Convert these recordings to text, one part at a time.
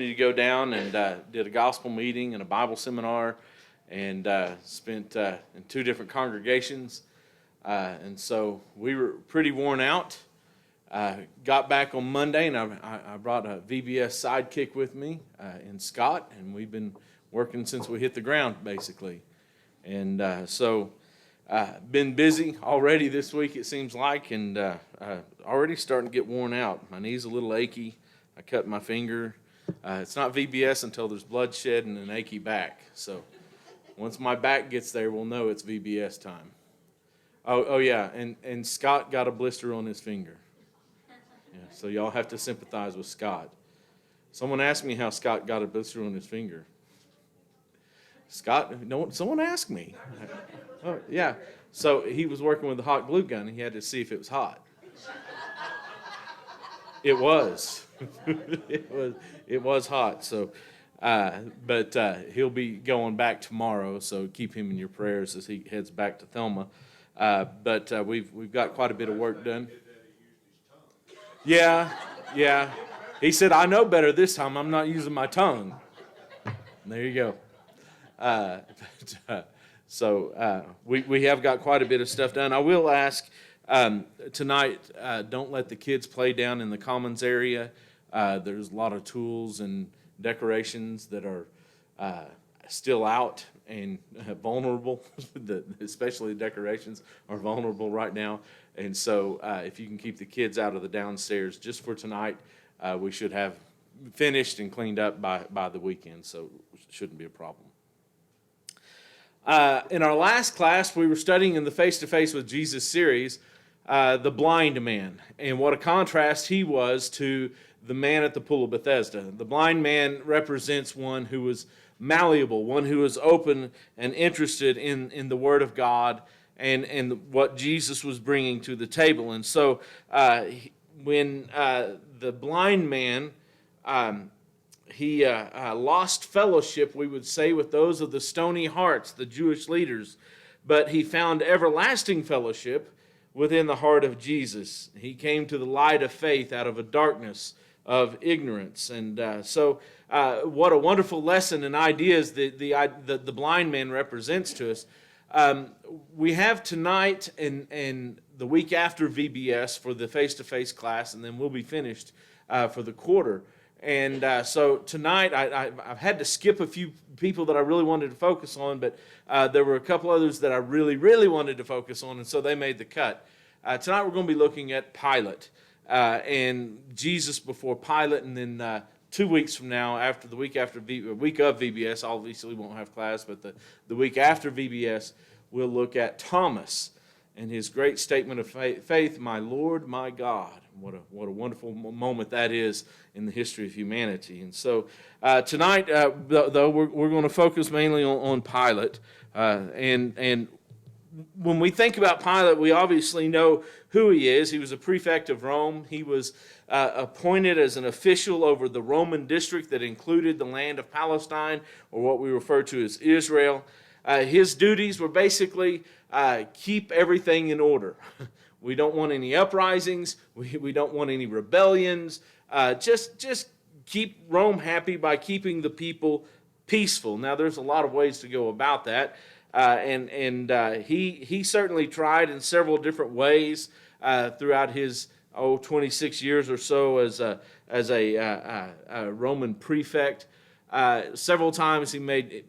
to go down and did a gospel meeting and a Bible seminar, and spent in two different congregations, and so we were pretty worn out. Got back on Monday, and I brought a VBS sidekick with me in Scott, and we've been working since we hit the ground, basically. And so been busy already this week, it seems like, and already starting to get worn out. My knee's a little achy. I cut my finger. It's not VBS until there's bloodshed and an achy back. So once my back gets there, we'll know it's VBS time. Oh yeah, and Scott got a blister on his finger. Yeah, so y'all have to sympathize with Scott. Someone asked me how Scott got a blister on his finger. Scott, no, someone asked me. Oh, yeah. So he was working with a hot glue gun. He had to see if it was hot. It was. It was hot. So, but he'll be going back tomorrow. So keep him in your prayers as he heads back to Thelma. But we've got quite a bit of work done. Yeah. He said, "I know better this time. I'm not using my tongue." There you go. So we have got quite a bit of stuff done. I will ask tonight, don't let the kids play down in the commons area. There's a lot of tools and decorations that are still out and vulnerable. Especially the decorations are vulnerable right now. And so if you can keep the kids out of the downstairs just for tonight, we should have finished and cleaned up by the weekend. So it shouldn't be a problem. In our last class, we were studying in the Face-to-Face with Jesus series, the blind man, and what a contrast he was to the man at the pool of Bethesda. The blind man represents one who was malleable, one who was open and interested in the Word of God and what Jesus was bringing to the table. And so when the blind man he lost fellowship, we would say, with those of the stony hearts, the Jewish leaders, but he found everlasting fellowship within the heart of Jesus. He came to the light of faith out of a darkness of ignorance. And so what a wonderful lesson and ideas the blind man represents to us. We have tonight and the week after VBS for the face-to-face class, and then we'll be finished for the quarter. And so tonight, I've had to skip a few people that I really wanted to focus on, but there were a couple others that I really, really wanted to focus on, and so they made the cut. Tonight we're going to be looking at Pilate and Jesus before Pilate, and then 2 weeks from now, after the week of VBS, obviously we won't have class, but the week after VBS, we'll look at Thomas and his great statement of faith, "My Lord, my God." What a wonderful moment that is in the history of humanity. And so tonight, though, we're going to focus mainly on Pilate. And when we think about Pilate, we obviously know who he is. He was a prefect of Rome. He was appointed as an official over the Roman district that included the land of Palestine, or what we refer to as Israel. His duties were basically keep everything in order. We don't want any uprisings. We don't want any rebellions. Just keep Rome happy by keeping the people peaceful. Now, there's a lot of ways to go about that, and he certainly tried in several different ways throughout his 26 years or so as a Roman prefect. Several times he made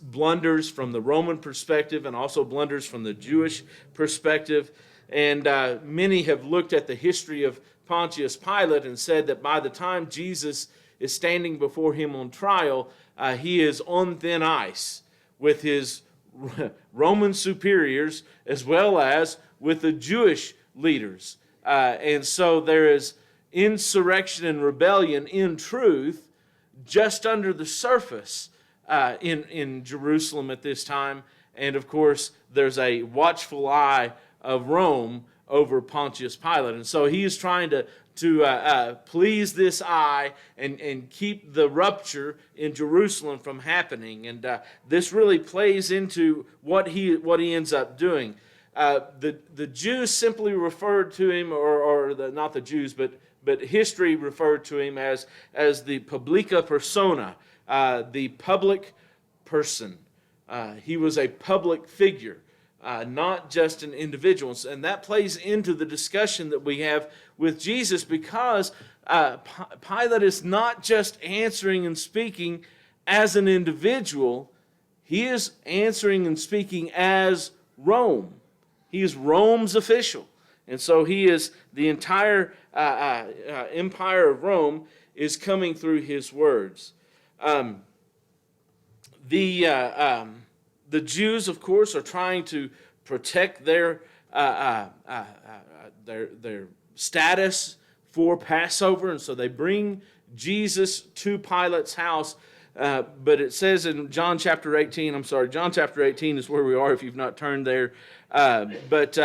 blunders from the Roman perspective and also blunders from the Jewish perspective. And many have looked at the history of Pontius Pilate and said that by the time Jesus is standing before him on trial, he is on thin ice with his Roman superiors as well as with the Jewish leaders. And so there is insurrection and rebellion in truth just under the surface in Jerusalem at this time. And of course, there's a watchful eye of Rome over Pontius Pilate. And so he is trying to please this eye and keep the rupture in Jerusalem from happening. And this really plays into what he ends up doing. The Jews simply referred to him, not the Jews, but history referred to him as the publica persona, the public person. He was a public figure, not just an individual. And that plays into the discussion that we have with Jesus, because Pilate is not just answering and speaking as an individual. He is answering and speaking as Rome. He is Rome's official. And so he is, the entire empire of Rome is coming through his words. The Jews, of course, are trying to protect their status for Passover, and so they bring Jesus to Pilate's house. But it says in John chapter 18 is where we are if you've not turned there. But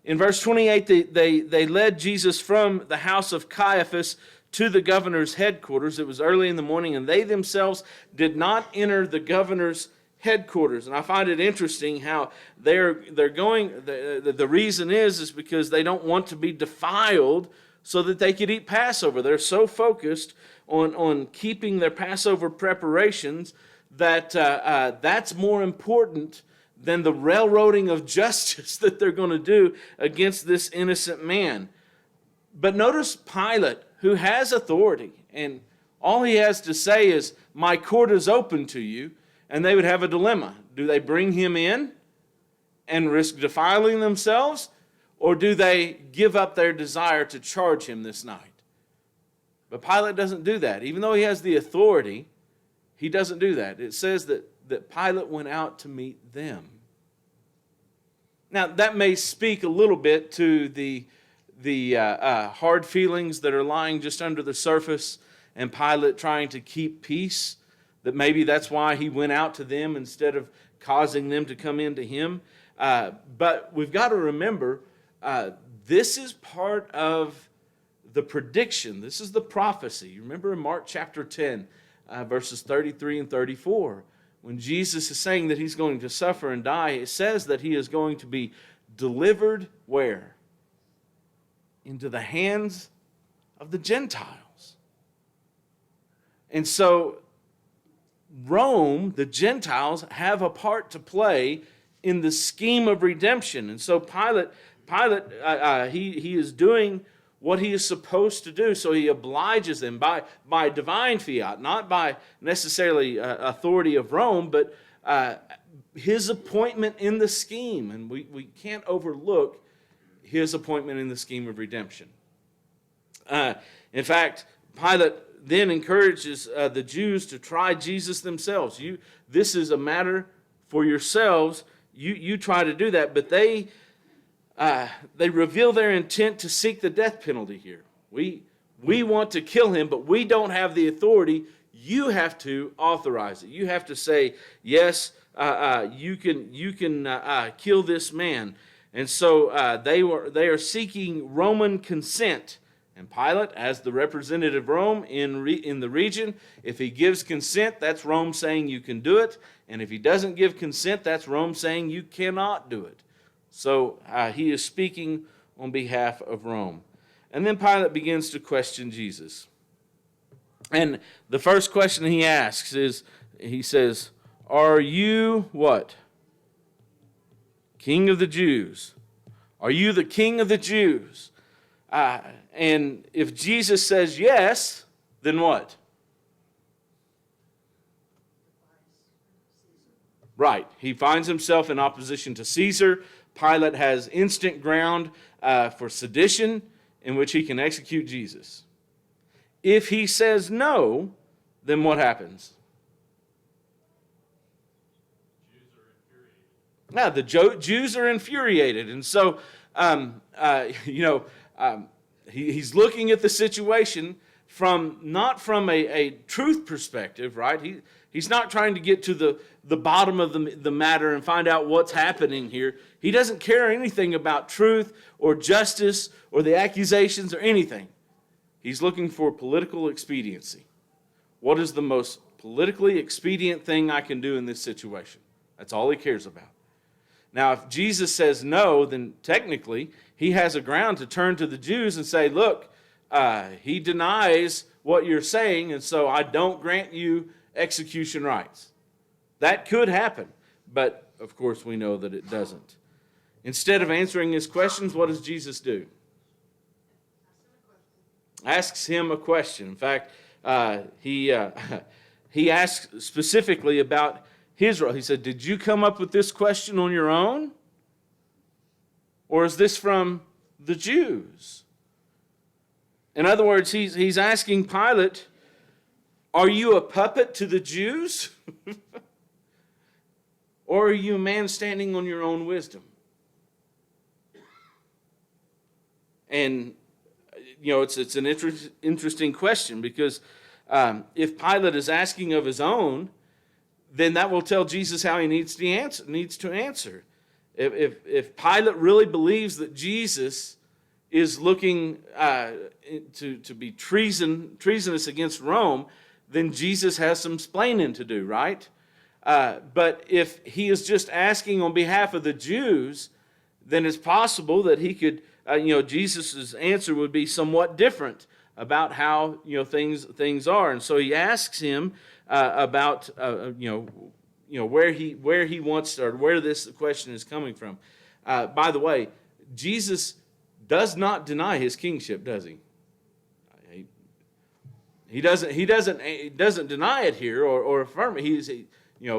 in verse 28, they led Jesus from the house of Caiaphas to the governor's headquarters. It was early in the morning, and they themselves did not enter the governor's headquarters. And I find it interesting how they're going. The reason is because they don't want to be defiled so that they could eat Passover. They're so focused on keeping their Passover preparations that that's more important than the railroading of justice that they're going to do against this innocent man. But notice Pilate, who has authority, and all he has to say is, "My court is open to you," and they would have a dilemma. Do they bring him in and risk defiling themselves, or do they give up their desire to charge him this night? But Pilate doesn't do that. Even though he has the authority, he doesn't do that. It says that Pilate went out to meet them. Now, that may speak a little bit to the hard feelings that are lying just under the surface, and Pilate trying to keep peace, that maybe that's why he went out to them instead of causing them to come into him. But we've got to remember, this is part of the prediction. This is the prophecy. You remember in Mark chapter 10, verses 33 and 34, when Jesus is saying that he's going to suffer and die, it says that he is going to be delivered where? Into the hands of the Gentiles. And so Rome, the Gentiles, have a part to play in the scheme of redemption. And so Pilate, he is doing what he is supposed to do. So he obliges them by divine fiat, not by necessarily authority of Rome, but his appointment in the scheme. And we can't overlook his appointment in the scheme of redemption. In fact, Pilate then encourages the Jews to try Jesus themselves. This is a matter for yourselves. You try to do that, but they reveal their intent to seek the death penalty here. We want to kill him, but we don't have the authority. You have to authorize it. You have to say, yes, you can kill this man. And so they are seeking Roman consent. And Pilate, as the representative of Rome in the region, if he gives consent, that's Rome saying you can do it. And if he doesn't give consent, that's Rome saying you cannot do it. So he is speaking on behalf of Rome. And then Pilate begins to question Jesus. And the first question he asks is, he says, "Are you what? King of the Jews? Are you the King of the Jews?" And if Jesus says yes, then what? Right. He finds himself in opposition to Caesar. Pilate has instant ground for sedition in which he can execute Jesus. If he says no, then what happens? Now, the Jews are infuriated. And so, he's looking at the situation not from a truth perspective, right? He's not trying to get to the bottom of the matter and find out what's happening here. He doesn't care anything about truth or justice or the accusations or anything. He's looking for political expediency. What is the most politically expedient thing I can do in this situation? That's all he cares about. Now, if Jesus says no, then technically he has a ground to turn to the Jews and say, look, he denies what you're saying, and so I don't grant you execution rights. That could happen, but of course we know that it doesn't. Instead of answering his questions, what does Jesus do? Asks him a question. In fact, he asks specifically about his role. He said, did you come up with this question on your own? Or is this from the Jews? In other words, he's asking Pilate, are you a puppet to the Jews? Or are you a man standing on your own wisdom? And, it's an interesting question, because if Pilate is asking of his own, then that will tell Jesus how he needs to answer. If Pilate really believes that Jesus is looking to be treasonous against Rome, then Jesus has some splaining to do, right? But if he is just asking on behalf of the Jews, then it's possible that he could, Jesus' answer would be somewhat different about how things are. And so he asks him about where he wants to, or where this question is coming from. By the way, Jesus does not deny his kingship, does he? He doesn't deny it here or affirm it.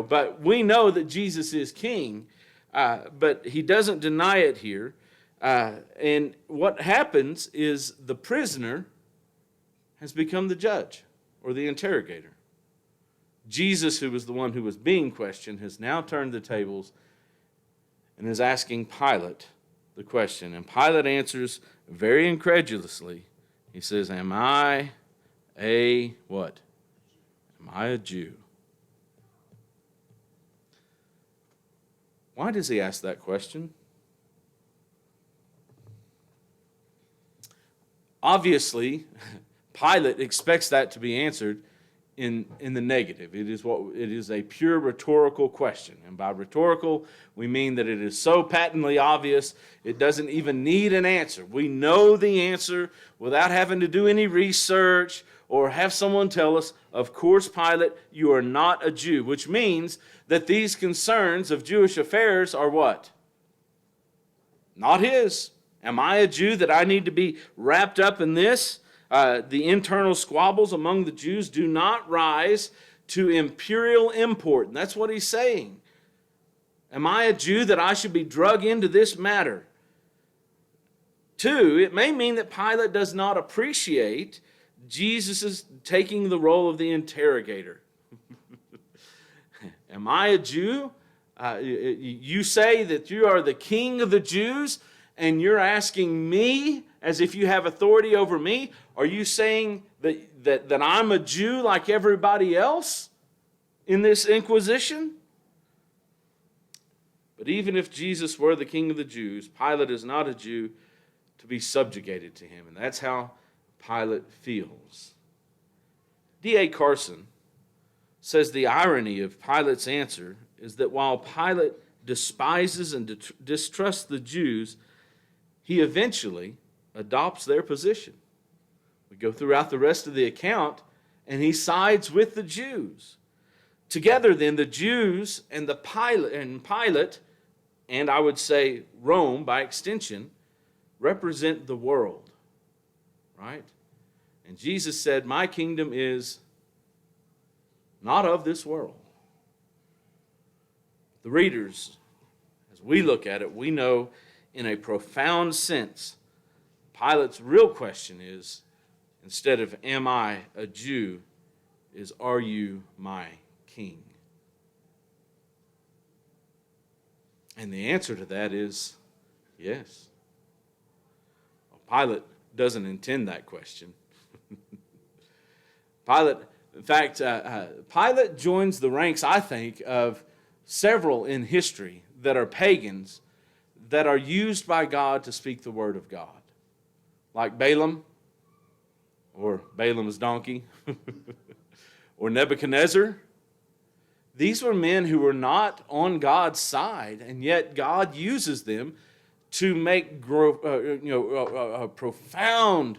But we know that Jesus is king, but he doesn't deny it here. And what happens is the prisoner has become the judge or the interrogator. Jesus, who was the one who was being questioned, has now turned the tables and is asking Pilate the question. And Pilate answers very incredulously. He says, am I a what? Am I a Jew? Why does he ask that question? Obviously, Pilate expects that to be answered in the negative. It is a pure rhetorical question. And by rhetorical, we mean that it is so patently obvious, it doesn't even need an answer. We know the answer without having to do any research or have someone tell us, of course, Pilate, you are not a Jew, which means that these concerns of Jewish affairs are what? Not his. Am I a Jew that I need to be wrapped up in this? The internal squabbles among the Jews do not rise to imperial import. And that's what he's saying. Am I a Jew that I should be drug into this matter? Two, it may mean that Pilate does not appreciate Jesus' taking the role of the interrogator. Am I a Jew? You say that you are the king of the Jews, and you're asking me as if you have authority over me? Are you saying that I'm a Jew like everybody else in this inquisition? But even if Jesus were the king of the Jews, Pilate is not a Jew to be subjugated to him. And that's how Pilate feels. D.A. Carson says the irony of Pilate's answer is that while Pilate despises and distrusts the Jews, he eventually adopts their position. We go throughout the rest of the account, and he sides with the Jews. Together, then, the Jews and Pilate, and I would say Rome by extension, represent the world, right? And Jesus said, my kingdom is not of this world. The readers, as we look at it, we know in a profound sense, Pilate's real question is, instead of am I a Jew, is are you my king? And the answer to that is yes. Well, Pilate doesn't intend that question. Pilate joins the ranks, I think, of several in history that are pagans that are used by God to speak the word of God. Like Balaam, or Balaam's donkey, or Nebuchadnezzar, These were men who were not on God's side, and yet God uses them to make profound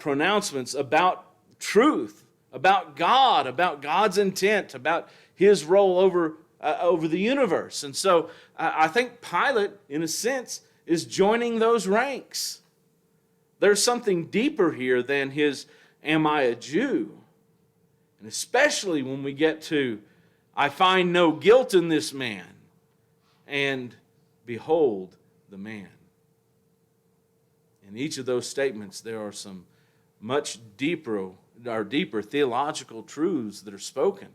pronouncements about truth, about God, about God's intent, about his role over the universe. And so I think Pilate, in a sense, is joining those ranks. There's something deeper here than his, am I a Jew? And especially when we get to, I find no guilt in this man, and behold the man. In each of those statements, there are some much deeper theological truths that are spoken.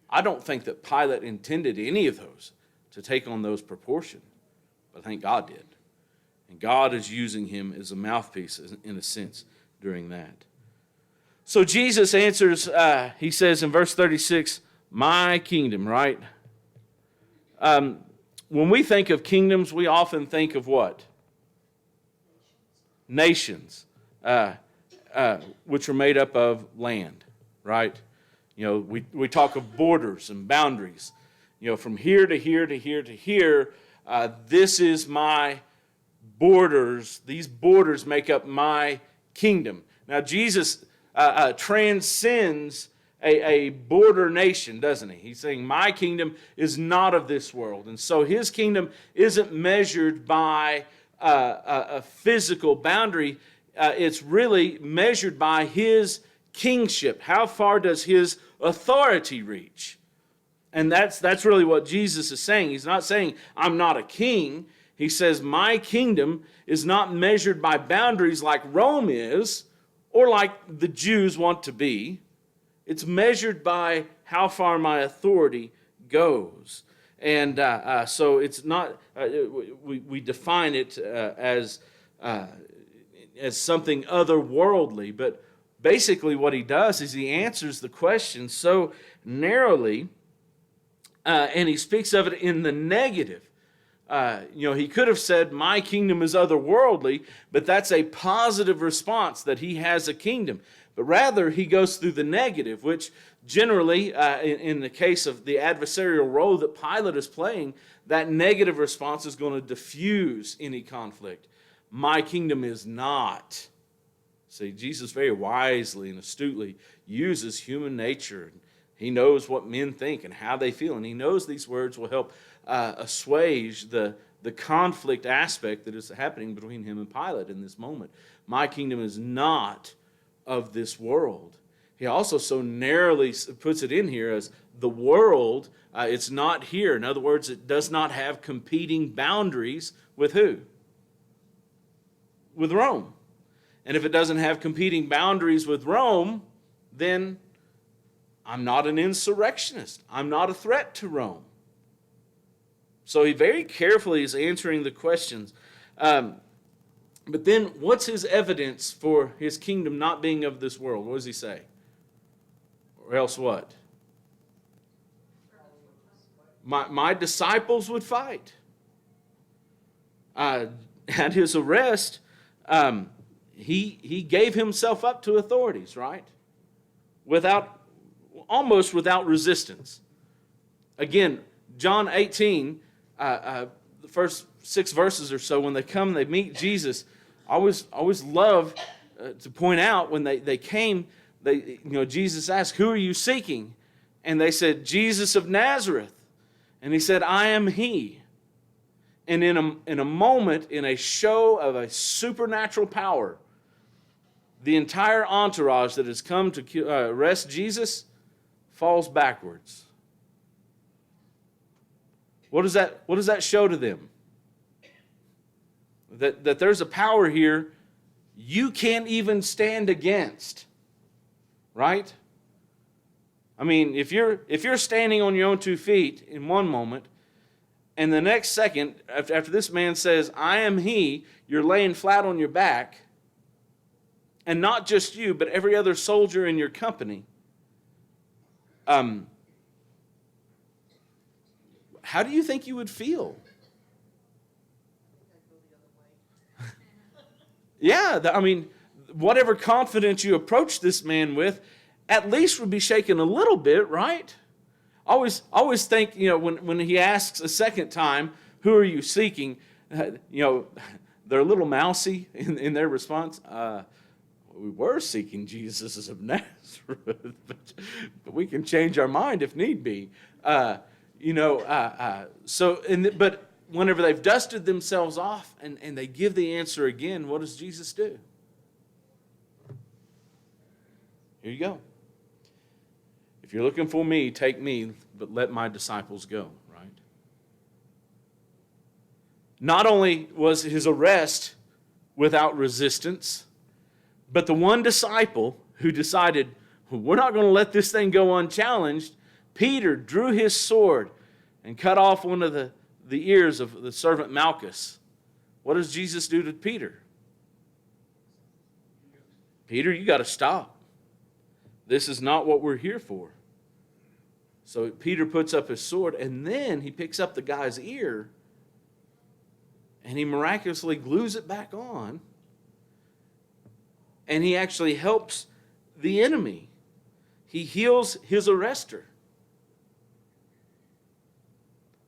I don't think that Pilate intended any of those to take on those proportions, but I think God did. And God is using him as a mouthpiece, in a sense, during that. So Jesus answers, he says in verse 36, my kingdom, right? When we think of kingdoms, we often think of what? Nations, which are made up of land, right? We talk of borders and boundaries. From here to here to here to here, this is my borders. These borders make up my kingdom. Now, Jesus transcends a border nation, doesn't he? He's saying, my kingdom is not of this world. And so his kingdom isn't measured by a physical boundary. It's really measured by his kingship. How far does his authority reach? And that's really what Jesus is saying. He's not saying, I'm not a king. He says, my kingdom is not measured by boundaries like Rome is, or like the Jews want to be. It's measured by how far my authority goes. And so it's not, we define it as something otherworldly, but basically what he does is he answers the question so narrowly, and he speaks of it in the negative. He could have said, my kingdom is otherworldly, but that's a positive response that he has a kingdom. But rather, he goes through the negative, which generally, in the case of the adversarial role that Pilate is playing, that negative response is going to diffuse any conflict. My kingdom is not. See, Jesus very wisely and astutely uses human nature. He knows what men think and how they feel, and he knows these words will help assuage the conflict aspect that is happening between him and Pilate in this moment. My kingdom is not of this world. He also so narrowly puts it in here as the world, it's not here. In other words, it does not have competing boundaries with who? With Rome. And if it doesn't have competing boundaries with Rome, then I'm not an insurrectionist. I'm not a threat to Rome. So he very carefully is answering the questions. But then what's his evidence for his kingdom not being of this world? What does he say? Or else what? My disciples would fight. At his arrest, he gave himself up to authorities, right? Almost without resistance. Again, John 18, the first 6 verses or so, when they come and they meet Jesus, I always love to point out when they came, Jesus asked, who are you seeking? And they said, Jesus of Nazareth. And he said, I am he. And in a moment, in a show of a supernatural power, the entire entourage that has come to arrest Jesus falls backwards. What does that show to them? That there's a power here you can't even stand against. Right? I mean, if you're standing on your own 2 feet in one moment, and the next second, after this man says, I am he, you're laying flat on your back, and not just you, but every other soldier in your company, how do you think you would feel? Yeah, whatever confidence you approach this man with, at least would be shaken a little bit, right? Always think, when he asks a second time, who are you seeking? They're a little mousy in their response. We were seeking Jesus of Nazareth, but we can change our mind if need be. But whenever they've dusted themselves off and they give the answer again, what does Jesus do? Here you go. If you're looking for me, take me, but let my disciples go, right? Not only was his arrest without resistance, but the one disciple who decided, we're not going to let this thing go unchallenged, Peter drew his sword and cut off one of the ears of the servant Malchus. What does Jesus do to Peter? Peter, you got to stop. This is not what we're here for. So Peter puts up his sword, and then he picks up the guy's ear, and he miraculously glues it back on, and he actually helps the enemy. He heals his arrestor.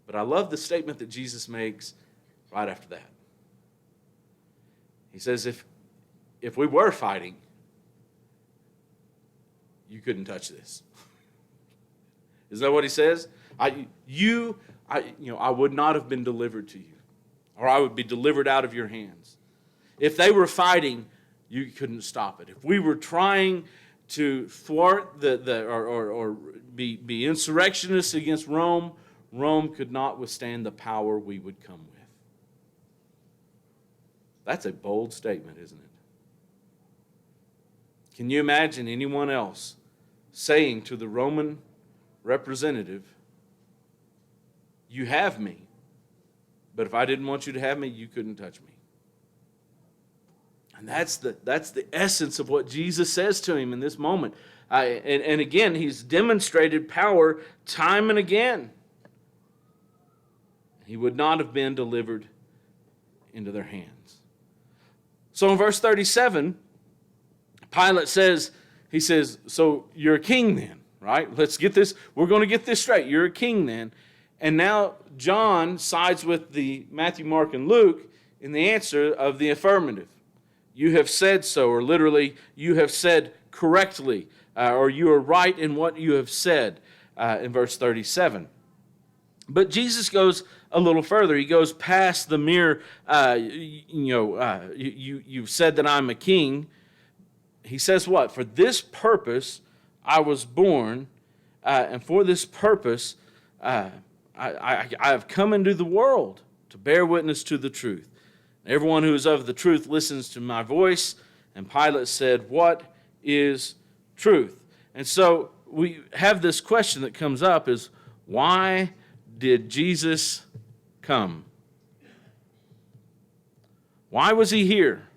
But I love the statement that Jesus makes right after that. He says, if we were fighting, you couldn't touch this. Isn't that what he says? I would not have been delivered to you, or I would be delivered out of your hands. If they were fighting, you couldn't stop it. If we were trying to thwart or be insurrectionists against Rome, Rome could not withstand the power we would come with. That's a bold statement, isn't it? Can you imagine anyone else saying to the Roman representative, you have me, but if I didn't want you to have me, you couldn't touch me? And that's the essence of what Jesus says to him in this moment. And again, he's demonstrated power time and again. He would not have been delivered into their hands. So in verse 37, Pilate says, so you're a king then, right? Let's get this, we're going to get this straight. You're a king then. And now John sides with the Matthew, Mark, and Luke in the answer of the affirmative. You have said so, or literally, you have said correctly, or you are right in what you have said in verse 37. But Jesus goes a little further. He goes past the mere, you've said that I'm a king. He says what? For this purpose I was born, and for this purpose I have come into the world to bear witness to the truth. Everyone who is of the truth listens to my voice. And Pilate said, what is truth? And so we have this question that comes up is, why did Jesus come? Why was he here?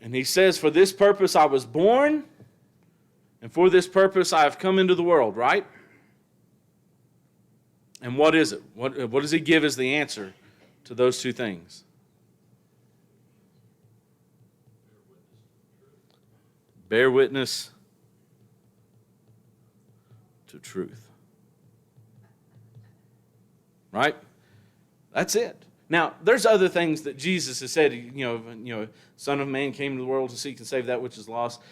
And he says, for this purpose I was born, and for this purpose I have come into the world, right? And what is it? What does he give as the answer to those two things? Bear witness to truth. Right? That's it. Now, there's other things that Jesus has said. Son of Man came to the world to seek and save that which is lost.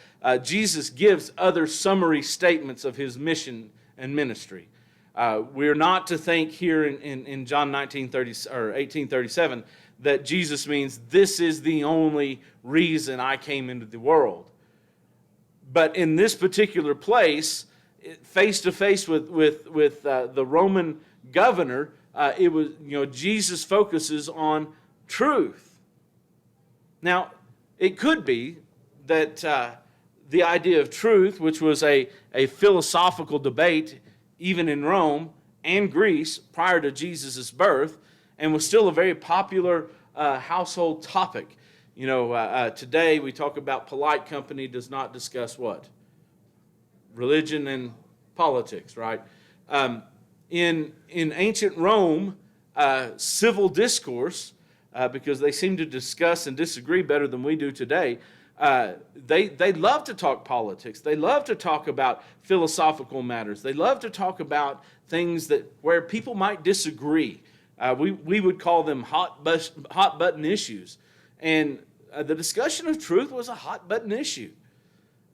Jesus gives other summary statements of his mission and ministry. We're not to think here in John 18:37 that Jesus means this is the only reason I came into the world. But in this particular place, face to face with the Roman governor, it was Jesus focuses on truth. Now, it could be that the idea of truth, which was a philosophical debate even in Rome and Greece prior to Jesus' birth, and was still a very popular household topic. Today we talk about polite company does not discuss what? Religion and politics, right? In ancient Rome, civil discourse because they seem to discuss and disagree better than we do today. They love to talk politics. They love to talk about philosophical matters. They love to talk about things where people might disagree. We would call them hot button issues. And the discussion of truth was a hot button issue.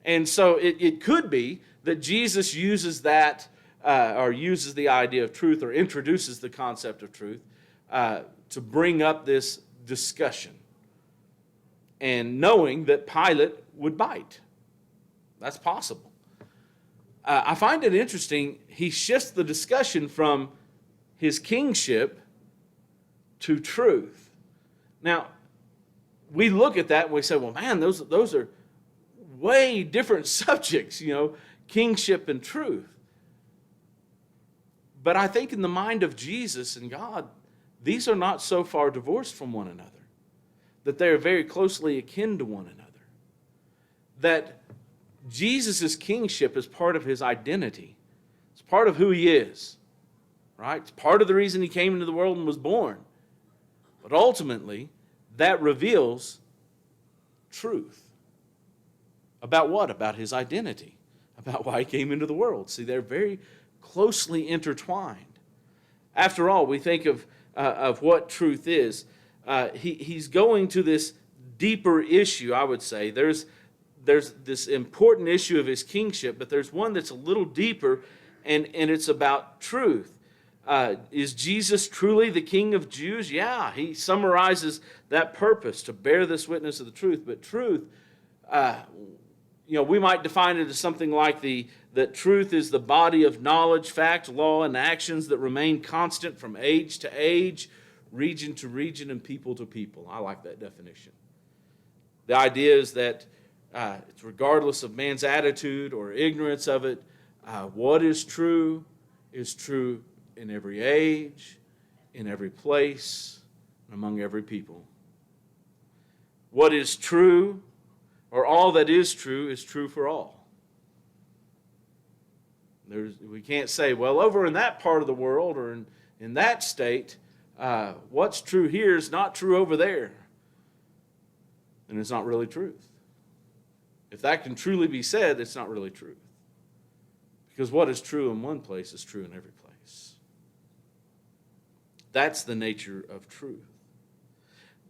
And so it could be that Jesus uses that or uses the idea of truth or introduces the concept of truth to bring up this discussion. And knowing that Pilate would bite. That's possible. I find it interesting, he shifts the discussion from his kingship to truth. Now, we look at that and we say, well, man, those are way different subjects, kingship and truth. But I think in the mind of Jesus and God, these are not so far divorced from one another, that they are very closely akin to one another. That Jesus' kingship is part of his identity. It's part of who he is, right? It's part of the reason he came into the world and was born. But ultimately, that reveals truth. About what? About his identity. About why he came into the world. See, they're very closely intertwined. After all, we think of what truth is. He's going to this deeper issue, I would say. There's this important issue of his kingship, but there's one that's a little deeper, and it's about truth. Is Jesus truly the King of Jews? Yeah, he summarizes that purpose, to bear this witness of the truth. But truth, we might define it as something like that truth is the body of knowledge, fact, law, and actions that remain constant from age to age, region to region, and people to people. I like that definition. The idea is that it's regardless of man's attitude or ignorance of it, what is true in every age, in every place, and among every people. What is true, or all that is true for all. We can't say, well, over in that part of the world or in that state, what's true here is not true over there. And it's not really truth. If that can truly be said, it's not really truth. Because what is true in one place is true in every place. That's the nature of truth.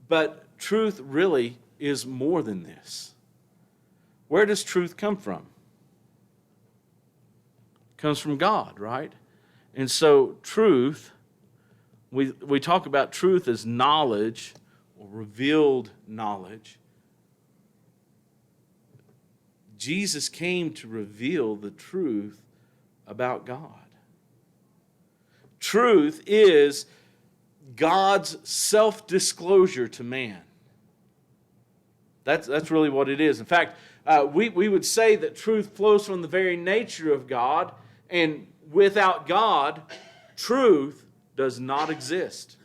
But truth really is more than this. Where does truth come from? It comes from God, right? And so truth, we talk about truth as knowledge or revealed knowledge. Jesus came to reveal the truth about God. Truth is God's self-disclosure to man. That's really what it is. In fact, we would say that truth flows from the very nature of God, and without God, truth does not exist.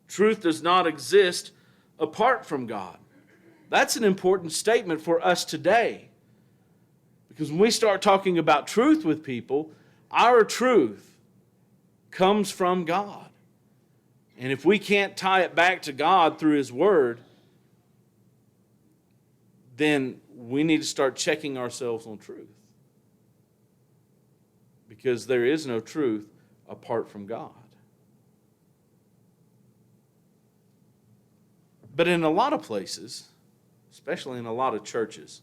Truth does not exist apart from God. That's an important statement for us today. Because when we start talking about truth with people, our truth comes from God. And if we can't tie it back to God through His Word, then we need to start checking ourselves on truth. Because there is no truth apart from God. But in a lot of places, especially in a lot of churches,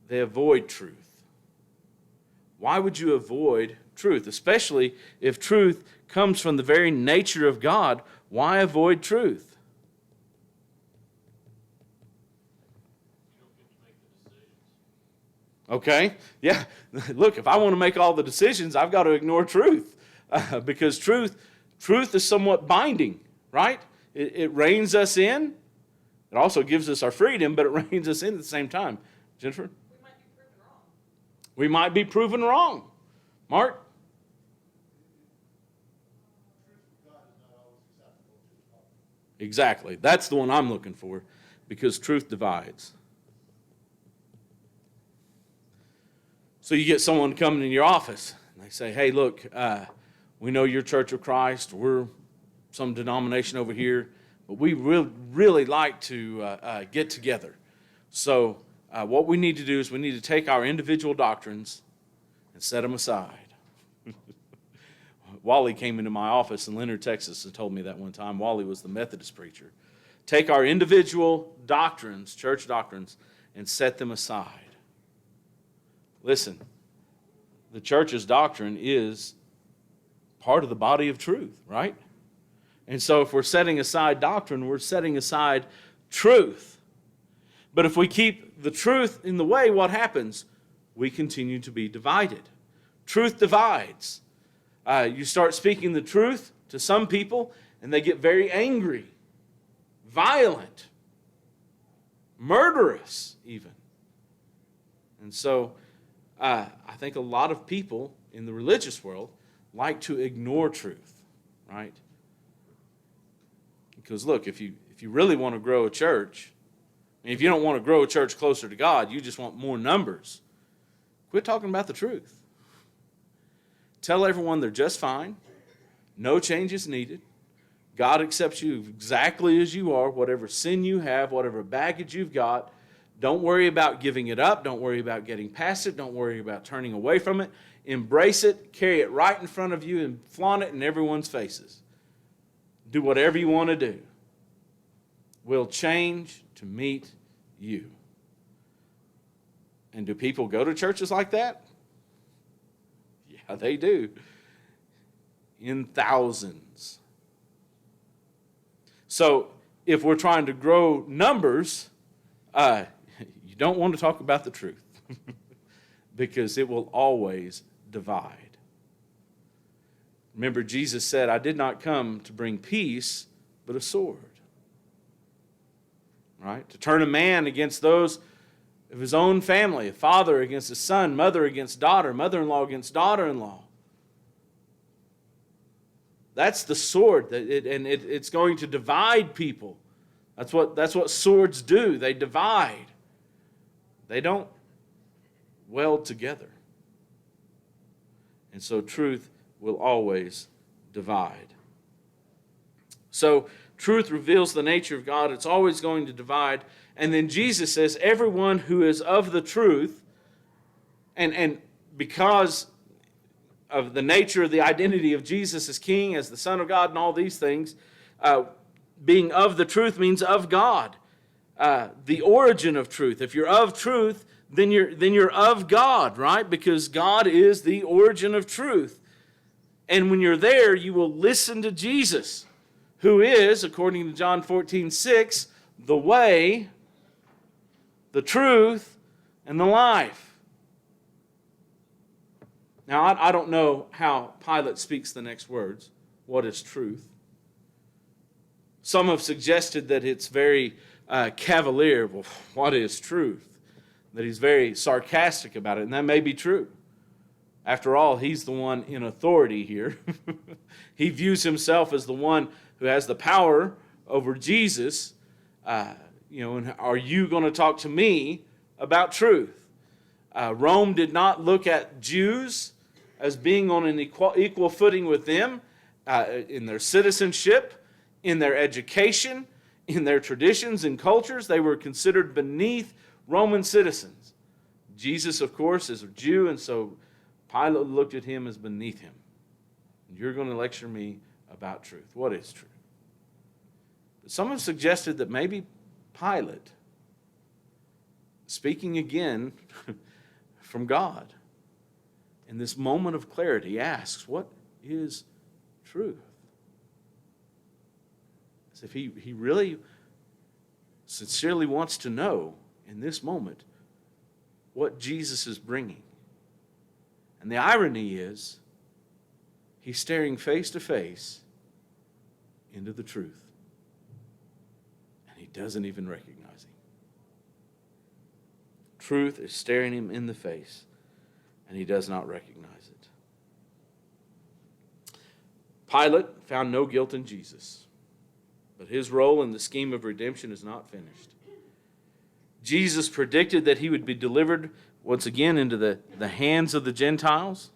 they avoid truth. Why would you avoid truth? Especially if truth comes from the very nature of God, why avoid truth? Okay, yeah. Look, if I want to make all the decisions, I've got to ignore truth. Because truth is somewhat binding, right? It reins us in. It also gives us our freedom, but it reins us in at the same time. Jennifer? We might be proven wrong. Mark? Exactly. That's the one I'm looking for, because truth divides. So you get someone coming in your office, and they say, hey, look, we know you're Church of Christ. We're some denomination over here, but we really like to get together. So what we need to do is we need to take our individual doctrines and set them aside. Wally came into my office in Leonard, Texas, and told me that one time. Wally was the Methodist preacher. Take our individual doctrines, church doctrines, and set them aside. Listen, the church's doctrine is part of the body of truth, right? And so if we're setting aside doctrine, we're setting aside truth. But if we keep the truth in the way, what happens? We continue to be divided. Truth divides. You start speaking the truth to some people, and they get very angry, violent, murderous even. And so I think a lot of people in the religious world like to ignore truth, right? Because look, if you really want to grow a church, and if you don't want to grow a church closer to God, you just want more numbers, quit talking about the truth. Tell everyone they're just fine. No change is needed. God accepts you exactly as you are, whatever sin you have, whatever baggage you've got. Don't worry about giving it up. Don't worry about getting past it. Don't worry about turning away from it. Embrace it. Carry it right in front of you and flaunt it in everyone's faces. Do whatever you want to do. We'll change to meet you. And do people go to churches like that? Yeah, they do. In thousands. So, if we're trying to grow numbers, you don't want to talk about the truth because it will always divide. Remember, Jesus said, I did not come to bring peace, but a sword. Right? To turn a man against those of his own family, a father against his son, mother against daughter, mother-in-law against daughter-in-law. That's the sword, it's going to divide people. That's what swords do. They divide. They don't weld together. And so truth will always divide. So truth reveals the nature of God. It's always going to divide. And then Jesus says, everyone who is of the truth, and because of the nature of the identity of Jesus as King, as the Son of God, and all these things, being of the truth means of God. The origin of truth. If you're of truth, then you're of God, right? Because God is the origin of truth. And when you're there, you will listen to Jesus, who is, according to John 14:6, the way, the truth, and the life. Now, I don't know how Pilate speaks the next words. What is truth? Some have suggested that it's very cavalier. Well, what is truth? That he's very sarcastic about it, and that may be true. After all, he's the one in authority here. He views himself as the one who has the power over Jesus. And are you going to talk to me about truth? Rome did not look at Jews as being on an equal footing with them in their citizenship, in their education, in their traditions and cultures. They were considered beneath Roman citizens. Jesus, of course, is a Jew, and so Pilate looked at him as beneath him. You're going to lecture me about truth. What is truth? But some have suggested that maybe Pilate, speaking again from God, in this moment of clarity, asks, what is truth? As if he really sincerely wants to know in this moment what Jesus is bringing. And the irony is, he's staring face to face into the truth. And he doesn't even recognize him. Truth is staring him in the face, and he does not recognize it. Pilate found no guilt in Jesus, but his role in the scheme of redemption is not finished. Jesus predicted that he would be delivered once again into the hands of the Gentiles.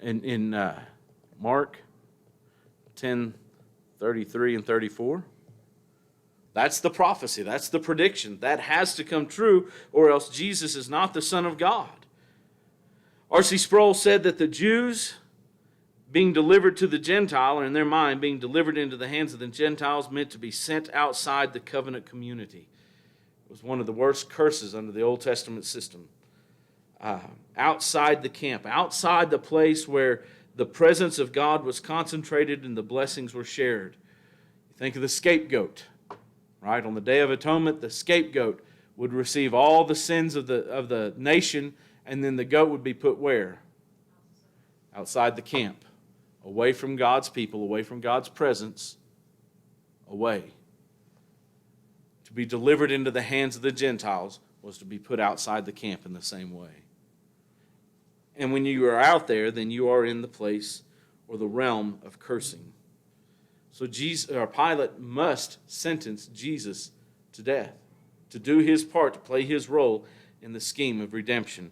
In Mark 10:33 and 34. That's the prophecy. That's the prediction. That has to come true, or else Jesus is not the Son of God. R.C. Sproul said that the Jews being delivered to the Gentile, or in their mind, being delivered into the hands of the Gentiles, meant to be sent outside the covenant community. It was one of the worst curses under the Old Testament system. Outside the camp, outside the place where the presence of God was concentrated and the blessings were shared. Think of the scapegoat, right? On the Day of Atonement, the scapegoat would receive all the sins of the nation, and then the goat would be put where? Outside the camp, away from God's people, away from God's presence, away. To be delivered into the hands of the Gentiles was to be put outside the camp in the same way. And when you are out there, then you are in the place or the realm of cursing. So Pilate must sentence Jesus to death, to do his part, to play his role in the scheme of redemption.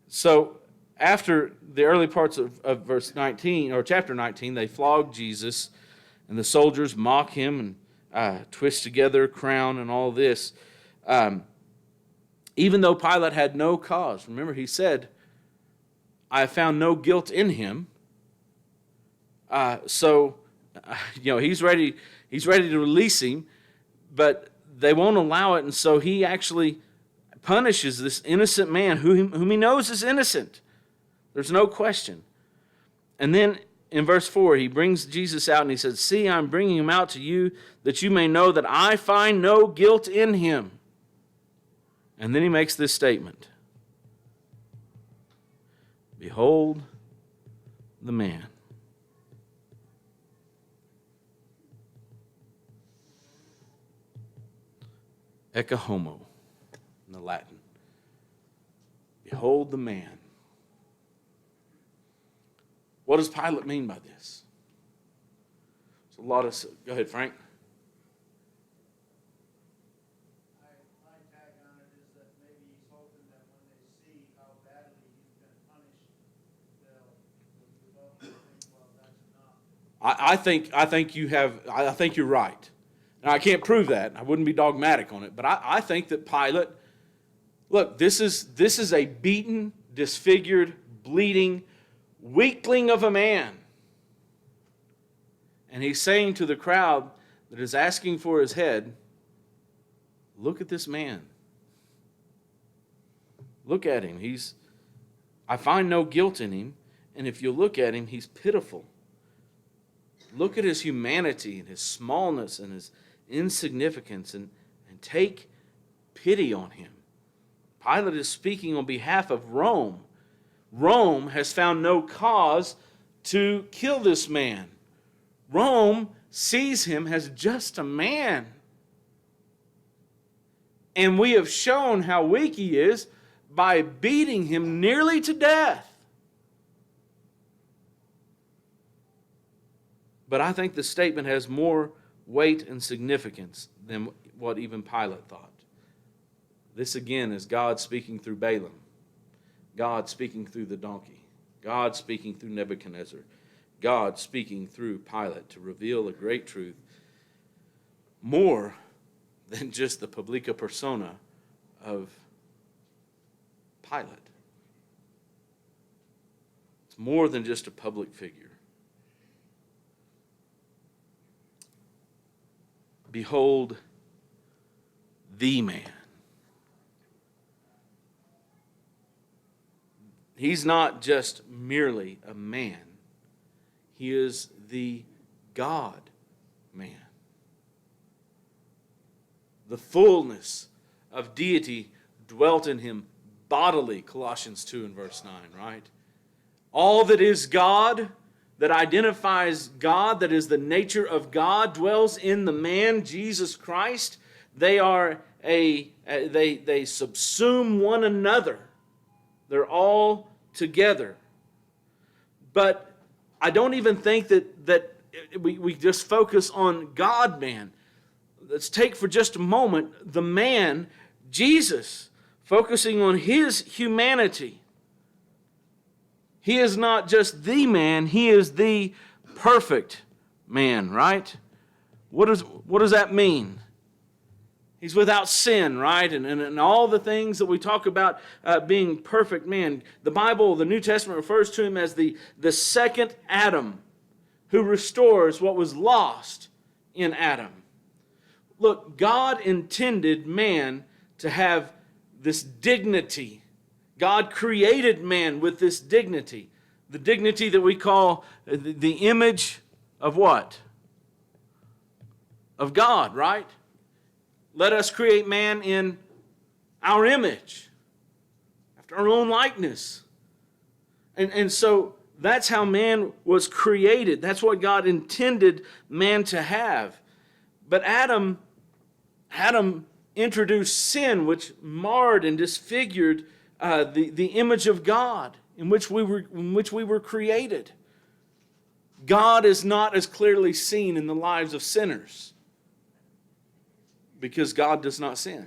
So after the early parts of verse 19, or chapter 19, they flog Jesus, and the soldiers mock him and twist together a crown and all this. Even though Pilate had no cause. Remember, he said, I have found no guilt in him. He's ready to release him, but they won't allow it, and so he actually punishes this innocent man whom he knows is innocent. There's no question. And then in verse 4, he brings Jesus out and he says, see, I'm bringing him out to you that you may know that I find no guilt in him. And then he makes this statement. Behold the man. Ecce homo in the Latin. Behold the man. What does Pilate mean by this? There's a lot of... Go ahead, Frank. My tag on it is that maybe he's hoping that when they see how badly he's been punished, they'll give up and think, well, that's enough. I think you're right. Now, I can't prove that. I wouldn't be dogmatic on it. But I think that Pilate, look, this is a beaten, disfigured, bleeding weakling of a man. And he's saying to the crowd that is asking for his head, look at this man. Look at him. I find no guilt in him. And if you look at him, he's pitiful. Look at his humanity and his smallness and his insignificance and take pity on him. Pilate is speaking on behalf of Rome. Rome has found no cause to kill this man. Rome sees him as just a man. And we have shown how weak he is by beating him nearly to death. But I think the statement has more weight and significance than what even Pilate thought. This again is God speaking through Balaam, God speaking through the donkey, God speaking through Nebuchadnezzar, God speaking through Pilate to reveal a great truth more than just the publica persona of Pilate. It's more than just a public figure. Behold the man. He's not just merely a man. He is the God-man. The fullness of deity dwelt in him bodily, Colossians 2 and verse 9, right? All that is God, that identifies God, that is the nature of God, dwells in the man, Jesus Christ. They subsume one another. They're all together. But I don't even think that we just focus on God-man. Let's take for just a moment the man, Jesus, focusing on his humanity. He is not just the man, he is the perfect man, right? What does that mean? He's without sin, right? And all the things that we talk about being perfect man. The Bible, the New Testament refers to him as the second Adam who restores what was lost in Adam. Look, God intended man to have this dignity. God created man with this dignity. The dignity that we call the image of what? Of God, right? Let us create man in our image, after our own likeness. And so that's how man was created. That's what God intended man to have. But Adam introduced sin, which marred and disfigured the image of God in which we were created. God is not as clearly seen in the lives of sinners because God does not sin.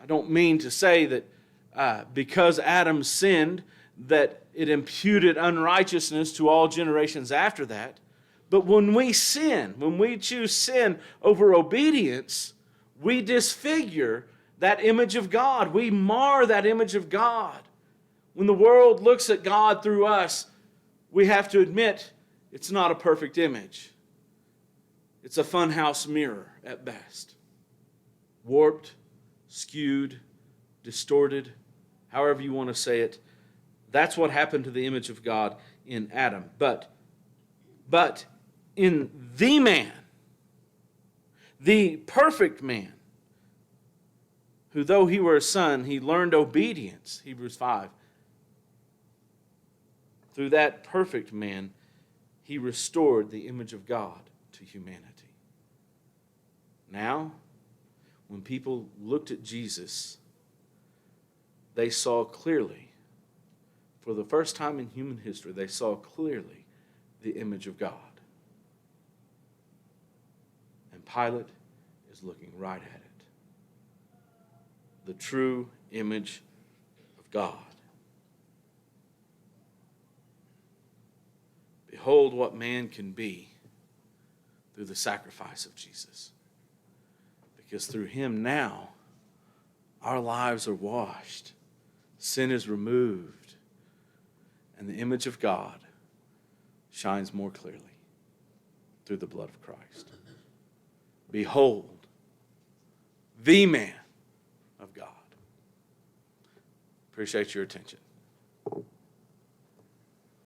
I don't mean to say that because Adam sinned that it imputed unrighteousness to all generations after that. But when we sin, when we choose sin over obedience, we disfigure that image of God. We mar that image of God. When the world looks at God through us, we have to admit it's not a perfect image. It's a funhouse mirror at best. Warped, skewed, distorted, however you want to say it. That's what happened to the image of God in Adam. But in the man, the perfect man, who though he were a son, he learned obedience, Hebrews 5. Through that perfect man, he restored the image of God to humanity. Now, when people looked at Jesus, they saw clearly, for the first time in human history, they saw clearly the image of God. And Pilate is looking right at it. The true image of God. Behold what man can be through the sacrifice of Jesus. Because through him now, our lives are washed. Sin is removed. And the image of God shines more clearly through the blood of Christ. Behold, the man of God. Appreciate your attention.